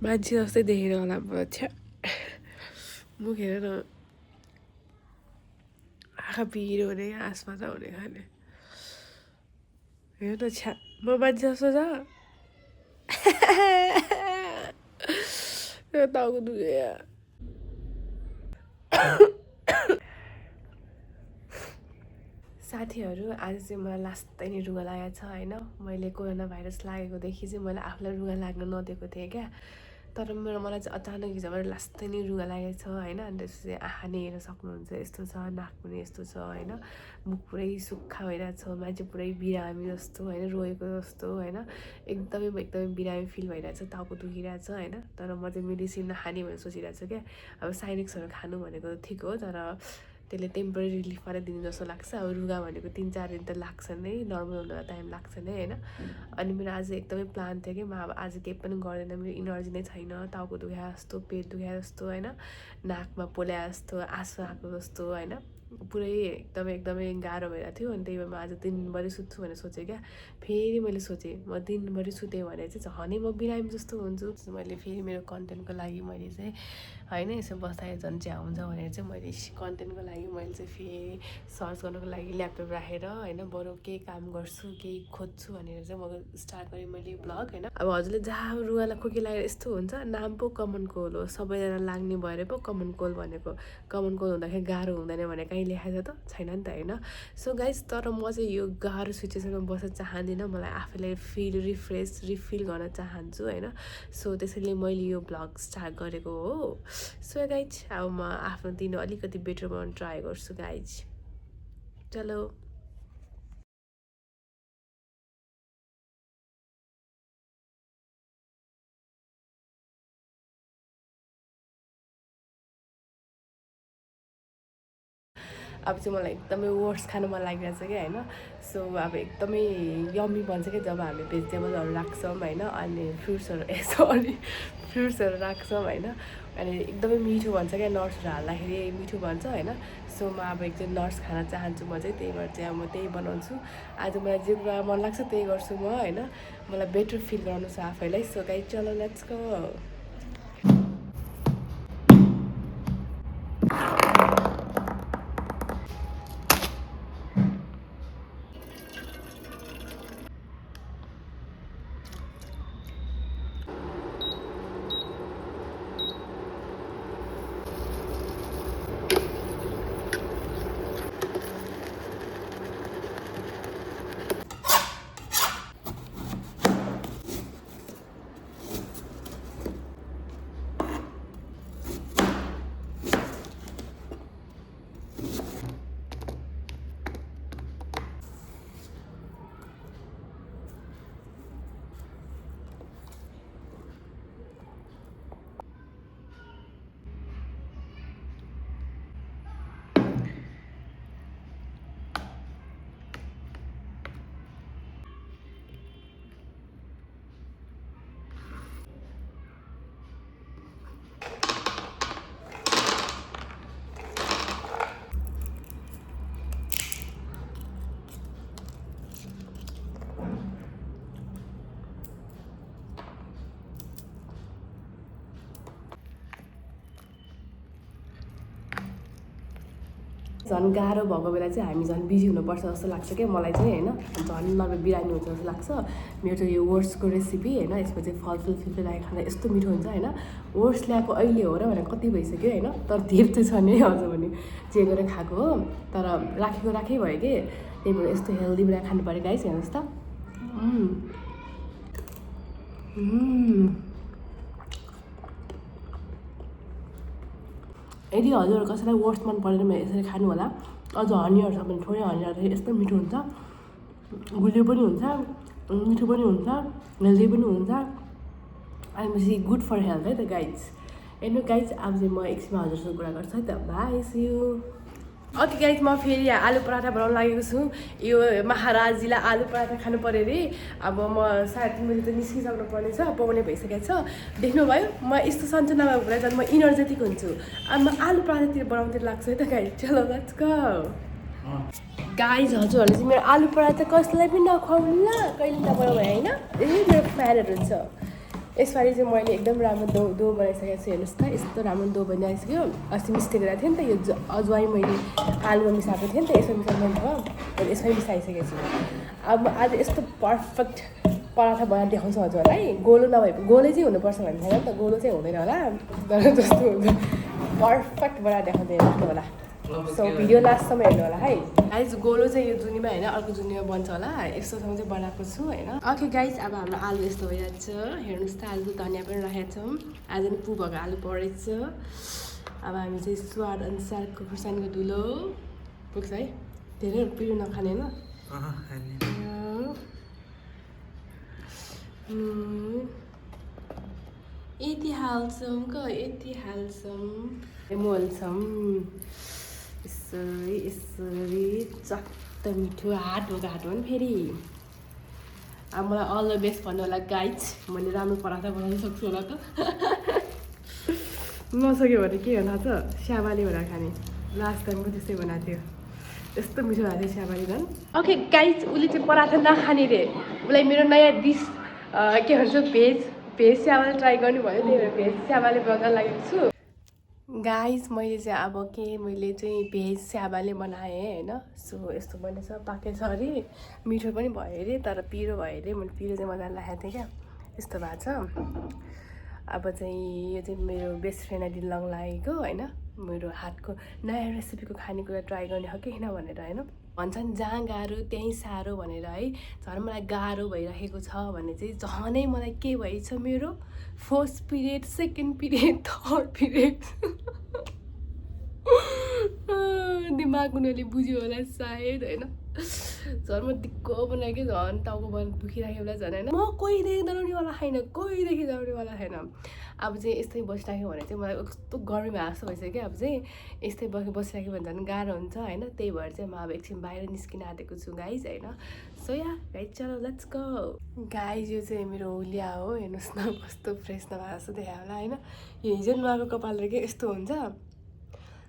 मान्छे जस्तै देखेर होला म छ्या मुख हेर न आँखा पिरो हुने आँसमा त हुने खाने हेर न छ्या म मान्छे जस्तो छ टाउको दुख्यो साथीहरू आज चाहिँ मलाई लास्टै नै रुगा लागेको छ होइन मैले कोरोना भाइरस लागेकोदेखि चाहिँ मैले आफूलाई रुगा लाग्न नदिएको थिएँ क्या तर मलाई चाहिँ अचानक हिजोबाट लास्टै नै रुगा लागेको छ होइन अनि त्यसपछि आँखा नै हेर्न सक्नुहुन्छ यस्तो छ नाक पनि यस्तो छ होइन मुख पुरै सुक्खा भइरहेको छ मान्छे पुरै बिरामी जस्तो होइन रोएको जस्तो होइन एकदमै बिरामी फिल भइरहेको छ टाउको दुखिरहेको छ होइन तर म चाहिँ मेडिसिन नखाने भनेर सोचिरहेको छु क्या अब साइनेक्सहरू खानु भनेको ठिक हो तर त्यसले टेम्पोरेरी रिलिफ मात्रै दिने जस्तो लाग्छ अब रुगा भनेको 3-4 दिन त लाग्छ नै नर्मल हुन टाइम लाग्छ नै होइन अनि मेरो आज एकदमै प्लान थियो कि म अब आज केही पनि गर्दैन मेरो इनर्जी नै छैन टाउको दुखाए जस्तो पेट दुखाए जस्तो होइन नाकमा पोल्याए जस्तो आँसु आएको जस्तो होइन पुरै एकदमै गाह्रो भइरहेको थियो अनि त्यही भएर म आज दिनभरि सुत्छु भनेर सोचेँ क्या फेरि मैले सोचेँ म दिनभरि सुतेँ भने चाहिँ झनै म बिरामी जस्तो हुन्छु मैले फेरि मेरो कन्टेन्टको लागि मैले चाहिँ होइन यसो बस्दाखेरि झन् च्याउ हुन्छ भनेर चाहिँ मैले कन्टेन्टको लागि मैले चाहिँ फेरि सर्च गर्नुको लागि ल्यापटप राखेर होइन बरु केही काम गर्छु केही खोज्छु भनेर चाहिँ म स्टार्ट गरेँ मैले ब्लग होइन अब हजुरले जहाँ रुगालाई खोकी लागेर यस्तो हुन्छ नाम पो कमन कोल्ड हो सबैजना लाग्ने भएर पो कमन कोल्ड भनेको कमन कोल्ड हुँदाखेरि गाह्रो हुँदैन भने कहीँ लेखाएको छ त छैन नि त होइन सो गाइज तर म चाहिँ यो गाह्रो सिचुएसनमा बस्न चाहदिनँ मलाई आफूलाई रिफिल गर्न चाहन्छु होइन सो त्यसैले मैले यो ब्लग स्टार्ट गरेको हो सो गाइज अब म आफ्नो दिन अलिकति बेटर बनाउन ट्राई गर्छु गाइज चलो अब चाहिँ मलाई एकदमै वर्स खानु मन लागिरहेको छ क्या होइन सो अब एकदमै यम्मी बन्छ क्या जब हामी भेजिटेबलहरू राख्छौँ होइन अनि फ्रुट्सहरू राख्छौँ होइन अनि एकदमै मिठो भन्छ क्या नट्सहरू हाल्दाखेरि मिठो भन्छ होइन सो म अब एकचोटि नट्स खान चाहन्छु म चाहिँ त्यही भएर चाहिँ अब म त्यही बनाउँछु आज मलाई जे कुरा मन लाग्छ त्यही गर्छु म होइन मलाई बेटर फिल गराउनु छ आफैलाई सो गाइस चलो लेट्स गो झन् गाह्रो भएको बेला चाहिँ हामी झन् बिजी हुनुपर्छ जस्तो लाग्छ क्या मलाई चाहिँ होइन झन् नभए बिरामी हुन्छ जस्तो लाग्छ मेरो चाहिँ यो ओट्सको रेसिपी होइन यसमा चाहिँ फलफुल फिल्फिल खाँदा यस्तो मिठो हुन्छ होइन ओट्स ल्याएको अहिले हो र भनेर कति भइसक्यो होइन तर धेर चाहिँ छ नि अझ पनि जे गरेर खाएको हो तर राखेकै भयो कि त्यही भएर यस्तो हेल्दी बनाएर खानु पऱ्यो गाइस हेर्नुहोस् त यदि हजुर कसैलाई ओट्स मन परेन भने यसरी खानु होला अझ हनीहरू छ भने थोरै हनी हाल्दाखेरि यस्तो मिठो हुन्छ गुलियो पनि हुन्छ मिठो पनि हुन्छ हेल्दी पनि हुन्छ अनि गुड फर हेल्थ है त गाइज एन्ड गाइज अब चाहिँ म एकछिनमा हजुरसँग कुरा गर्छु है त bye see you okay guys म फेरि आलु पराठा बनाउन लागेको छु यो महाराजीलाई आलु पराठा खानु पऱ्यो अरे अब म सायद मैले त निस्किसक्नु पर्ने छ पाउने भइसकेको छ देख्नुभयो म यस्तो सन्चो नभएको बेला झन् म इनर्जेटिक हुन्छु अब म आलु पराठातिर बनाउँदै लाग्छु है त गाइज चलो लेट्स गो गाइज हजुरहरूले चाहिँ मेरो आलु पराठा कसैलाई पनि नखुवाउनु ल कहिले नबनाऊ होइन ए मेरो फ्यानहरू हुन्छ यसपालि चाहिँ मैले एकदम राम्रो दो बनाइसकेको छु। हेर्नुहोस् त यस्तो राम्रो दो बनाइसक्यो। अस्ति मिस्टेक गरेको थिएँ नि त यो अजवाइन मैले आलुमा मिसाएको थिएँ नि त यसमा मिसाउनु भयो अनि यसमै मिसाइसकेको छु। अब आज यस्तो पर्फेक्ट पराठा बनाएर देखाउँछु हजुरहरूलाई। गोलो नभए गोलै चाहिँ हुनुपर्छ भन्ने छैन नि त, गोलो चाहिँ हुँदैन होला तर जस्तो हुन्छ पर्फेक्ट बनाएर देखाउँदै हेर्नु होला। सो भिडियो लास्टसम्म हेर्नु होला है गाइज। गोलो चाहिँ यो जुनीमा होइन अर्को जुनीमा बन्छ होला, यस्तोसँग चाहिँ बनाएको छु होइन। ओके गाइज अब हाम्रो आलु यस्तो भइरहेको छ हेर्नुहोस् त। आलु धनियाँ पनि राखेको छौँ, आज नि पु भएको आलु परेछ। अब हामी चाहिँ स्वाद अनुसारको खुर्सानीको धुलो पुग्छ है, धेरै पिरो नखाने होइन। यति हाल्छौँ यति हाल्छौँ मोल्छौँ यसरी यसरी चट्ट मिठो हाट हो नि फेरि। अब मलाई अल द बेस्ट भन्नु होला गाइज, मैले राम्रो पराठा बनाउनु सक्छु होला त। नसक्यो भने के होला त स्याबाले भनेर खाने, लास्ट टाइम पनि त्यस्तै बनाएको थियो, यस्तो मिठो भएको थियो स्याबाले झन्। ओके गाइज उसले चाहिँ पराठा नखाने रे, उसलाई मेरो नयाँ डिस के भन्छ भेज स्याबाले ट्राई गर्नु भयो, त्यही भएर भेज स्याबाले बनाउन लागेको छु गाइज। मैले चाहिँ मैले चाहिँ भेज स्याबाले बनाएँ होइन। सो यस्तो बनेछ, पाकेछ अरे, मिठो पनि भयो अरे तर पिरो भयो अरे, मैले पिरो चाहिँ मजाले राखेको थिएँ क्या, यस्तो भएको छ। अब चाहिँ यो चाहिँ मेरो बेस्ट फ्रेन्डलाई दिन लङ लागेको होइन, मेरो हातको नयाँ रेसिपीको खानेकुरा ट्राई गर्ने हो कि किन भनेर होइन। भन्छन् जहाँ गाह्रो त्यहीँ साह्रो भनेर है। झन् मलाई गाह्रो भइरहेको छ भने चाहिँ झनै मलाई के भएछ मेरो first period, second period, third period. दिमाग उनीहरूले बुझ्यो होला सायद होइन। झन् म दिक्क बनाएँ झन् टाउको दुखिराख्यो होला झन् होइन। म कोहीदेखि दौड्नेवाला छैन, कोहीदेखि दौड्नेवाला छैन। अब चाहिँ यस्तै बसिराख्यो भने चाहिँ मलाई कस्तो गर्मी भएको जस्तो भइसक्यो क्या। अब चाहिँ यस्तै बसिराख्यो भने झन् गाह्रो हुन्छ होइन। त्यही भएर चाहिँ म अब एकछिन बाहिर निस्किन आँटेको छु गाइज होइन। सो या गाइज चलो लेट्स गो। गाइज यो चाहिँ मेरो हुलिया हो, हेर्नुहोस् न कस्तो फ्रेस नभएको जस्तो देखायो होला होइन। यो हिजो नुहाएको कपालले के यस्तो हुन्छ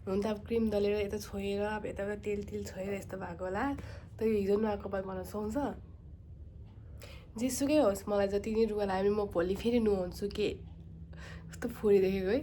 हुन त अब क्रिम दलेर यता छोएर अब यताबाट तेल छोएर यस्तो भएको होला। त यो हिजो नुहाएको कपाल मलाई सुहाउँछ। जेसुकै होस् मलाई जति नै रुगा लाग्यो भने म भोलि फेरि नुहाउँछु के कस्तो फोरी देखेको है।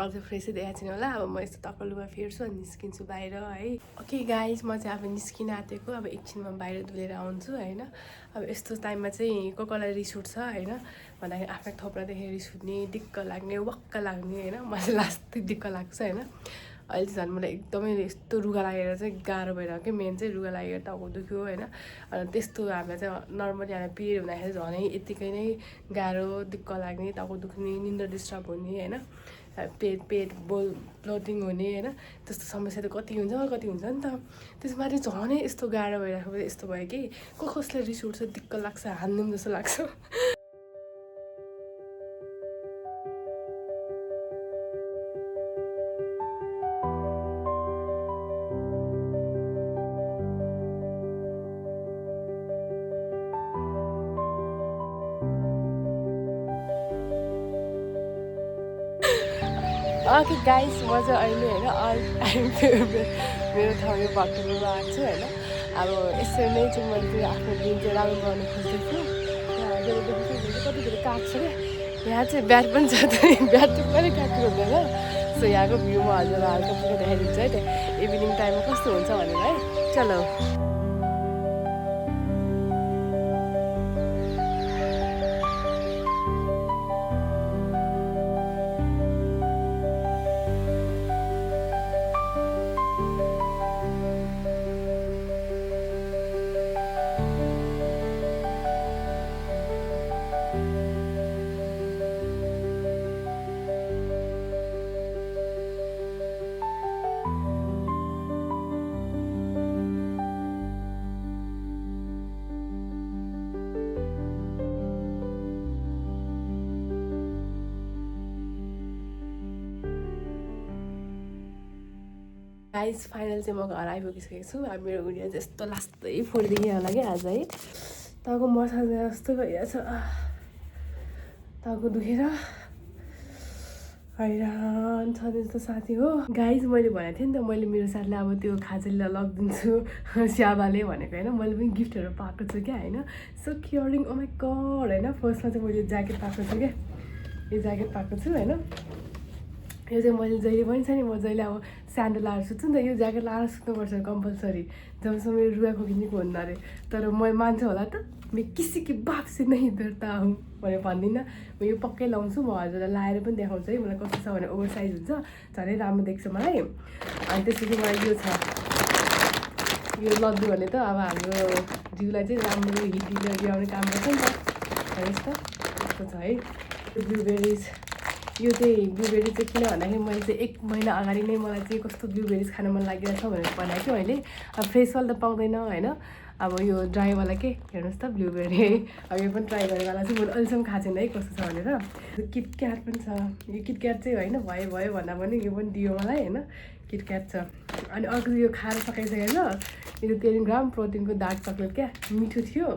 अझ फ्रेसै देखाएको छैन होला। अब म यस्तो तक्क लुगा फेर्छु अनि निस्किन्छु बाहिर है। ओके गाइज म चाहिँ अब निस्किन आँटेको, अब एकछिनमा बाहिर धुलेर आउँछु होइन। अब यस्तो टाइममा चाहिँ कसलाई रिस उठ्छ होइन भन्दाखेरि आफ्नै थोप्रादेखि रिस उठ्ने, दिक्क लाग्ने, वाक्क लाग्ने होइन। मलाई लास्ट दिक्क लाग्छ होइन। अहिले चाहिँ झन् मलाई एकदमै यस्तो रुगा लागेर चाहिँ गाह्रो भइरहेको कि मेन चाहिँ रुगा लागेर टाउको दुख्यो होइन। अनि त्यस्तो हामीलाई चाहिँ नर्मली हामीलाई पिरियड हुँदाखेरि झनै यत्तिकै नै गाह्रो, दिक्क लाग्ने, टाउको दुख्ने, निन्द्रा डिस्टर्ब हुने होइन, पेट ब्लोटिङ हुने होइन। त्यस्तो समस्या त कति हुन्छ नि त। त्यसमा चाहिँ झनै यस्तो गाह्रो भइरहेको यस्तो भयो कि कसलाई रिस उठ्छ, दिक्क लाग्छ, हान्दिउँ जस्तो लाग्छ। ओके गाइस म चाहिँ अहिले होइन अल टाइम मेरो ठाउँ यो भक्तुमा आएको छु होइन। अब यसरी नै चाहिँ मैले आफ्नो दिन चाहिँ राम्रो बनाउनु खोज्दैछु। कति धेरै काट्छु क्या, यहाँ चाहिँ ब्याट पनि छ, ब्याट पनि काट्नु हुँदैन। सो यहाँको भ्यू म हजुरलाई हल्का फुल्का देखाइदिन्छु है, त्यहाँ इभिनिङ टाइममा कस्तो हुन्छ भनेर है। चलो गाइज फाइनल चाहिँ म घर आइपुगिसकेको छु। अब मेरो उडिया चाहिँ यस्तो लास्टै फोरदेखि होला कि आज है। टाउको मसाज जस्तो भइरहेछ, टाउको दुखेर हैरान छ त्यस्तो साथी हो गाइज मैले भनेको थिएँ नि त मैले मेरो साथीलाई अब त्यो खाजेललाई लगिदिन्छु स्याबाले भनेको होइन मैले पनि गिफ्टहरू पाएको छु क्या होइन सो क्योरिङ ओ माई गड होइन फर्स्टमा चाहिँ मैले ज्याकेट पाएको छु क्या यो ज्याकेट पाएको छु होइन यो चाहिँ मैले जहिले पनि छ नि म जहिले अब स्यान्डल लाएर सुत्छु नि त यो ज्याकेट लाएर सुत्नुपर्छ कम्पलसरी जबसम्म यो रुगा खोकिनेको हुन्न अरे तर म मान्छु होला त म किसी की बाप से नहीं डरता हूँ भनेर भन्दिनँ म यो पक्कै लाउँछु म हजुरलाई लाएर पनि देखाउँछु है मलाई कस्तो छ भने ओभर साइज हुन्छ झनै राम्रो देख्छ मलाई अनि त्यसपछि मलाई यो छ यो लड्डु भने त अब हाम्रो जिउलाई चाहिँ राम्रो हिट ल्याउने काम गर्छ नि त हेर्नुहोस् त यस्तो छ है ब्लुबेरिज यो चाहिँ ब्लुबेरी चाहिँ किन भन्दाखेरि मैले चाहिँ 1 महिना अगाडि नै मलाई चाहिँ कस्तो ब्लुबेरिज खान मन लागिरहेको छ भनेर भनेको थियो अहिले अब फ्रेसवाला त पाउँदैन होइन अब यो ड्राईवाला के हेर्नुहोस् त ब्लुबेरी है अब यो पनि ट्राई गरेवाला चाहिँ मैले अहिलेसम्म खाएको छैन है कस्तो छ भनेर किटक्याट पनि छ यो किटक्याट चाहिँ होइन भयो भन्दा पनि यो पनि दियो मलाई होइन किटक्याट छ अनि अर्को यो खाएर सकाइसकेर यो 10 ग्राम प्रोटिनको डार्क चक्लेट क्या मिठो थियो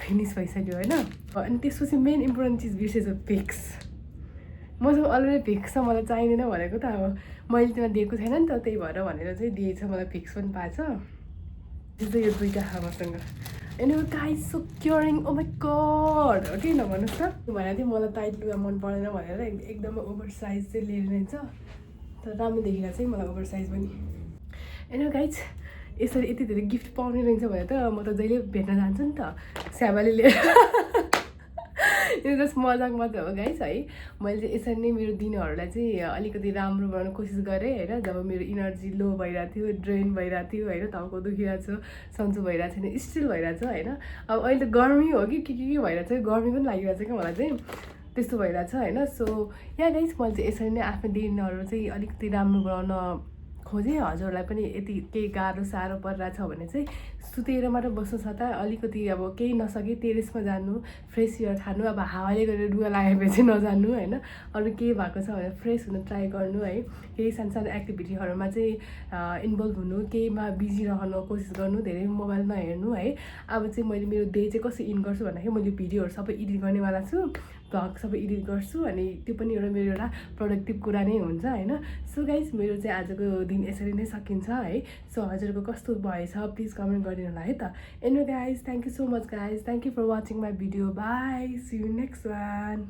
फिनिस भइसक्यो होइन अनि त्यसपछि मेन इम्पोर्टेन्ट चिज बिर्सेछु भिक्स मसँग अलरेडी भिक्स छ मलाई चाहिँदैन भनेको त अब मैले त्यसमा दिएको छैन नि त त्यही भएर भनेर चाहिँ दिएछ मलाई भिक्स पनि पाएछ त्यस्तै यो दुईवटा छ मसँग एन्ड गाइज सो क्योरिङ ओ माई गड हो कि नभन्नुहोस् त भनेको थिएँ मलाई टाइट लुगा मन परेन भनेर एकदमै ओभर साइज चाहिँ लिएर रहेछ तर राम्रो देखिरहेको चाहिँ मलाई ओभर साइज पनि एन्ड गाइज यसरी यति धेरै गिफ्ट पाउने रहेछ भने त म त जहिले भेट्न जान्छु नि त स्याबाले लिएर यो जस्ट मजाक मात्रै हो गाइस है मैले चाहिँ यसरी नै मेरो दिनहरूलाई चाहिँ अलिकति राम्रो बनाउन कोसिस गरेँ होइन जब मेरो इनर्जी लो भइरहेको थियो ड्रेन भइरहेको थियो होइन टाउको दुखिरहेको छ सन्चो भइरहेको छैन स्टिल भइरहेको छ होइन अब अहिले त गर्मी हो कि के भइरहेको छ गर्मी पनि लागिरहेको छ क्या मलाई चाहिँ त्यस्तो भइरहेको छ होइन सो या गाइस मैले चाहिँ यसरी नै आफ्नो दिनहरू चाहिँ अलिकति राम्रो बनाउन खोजेँ हजुरलाई पनि यति केही गाह्रो साह्रो परिरहेछ भने चाहिँ सुतेर मात्र बस्नु छ त अलिकति अब केही नसके टेरेसमा जानु फ्रेस एयर खानु अब हावाले गरेर रुगा लागेपछि नजानु होइन अरू केही भएको छ भने फ्रेस हुन ट्राई गर्नु है केही सानो एक्टिभिटीहरूमा चाहिँ इन्भल्भ हुनु केहीमा बिजी रहन कोसिस गर्नु धेरै मोबाइलमा हेर्नु है अब चाहिँ मैले मेरो डे चाहिँ कसरी इन गर्छु भन्दाखेरि मैले भिडियोहरू सबै एडिट गर्नेवाला छु भ्लग सबै एडिट गर्छु अनि त्यो पनि एउटा मेरो एउटा प्रोडक्टिभ कुरा नै हुन्छ होइन सो गाइज मेरो चाहिँ आजको दिन यसरी नै सकिन्छ है सो हजुरको कस्तो भएछ प्लिज कमेन्ट गरिदिनु होला है त and guys thank you so much guys thank you for watching my video bye see you next one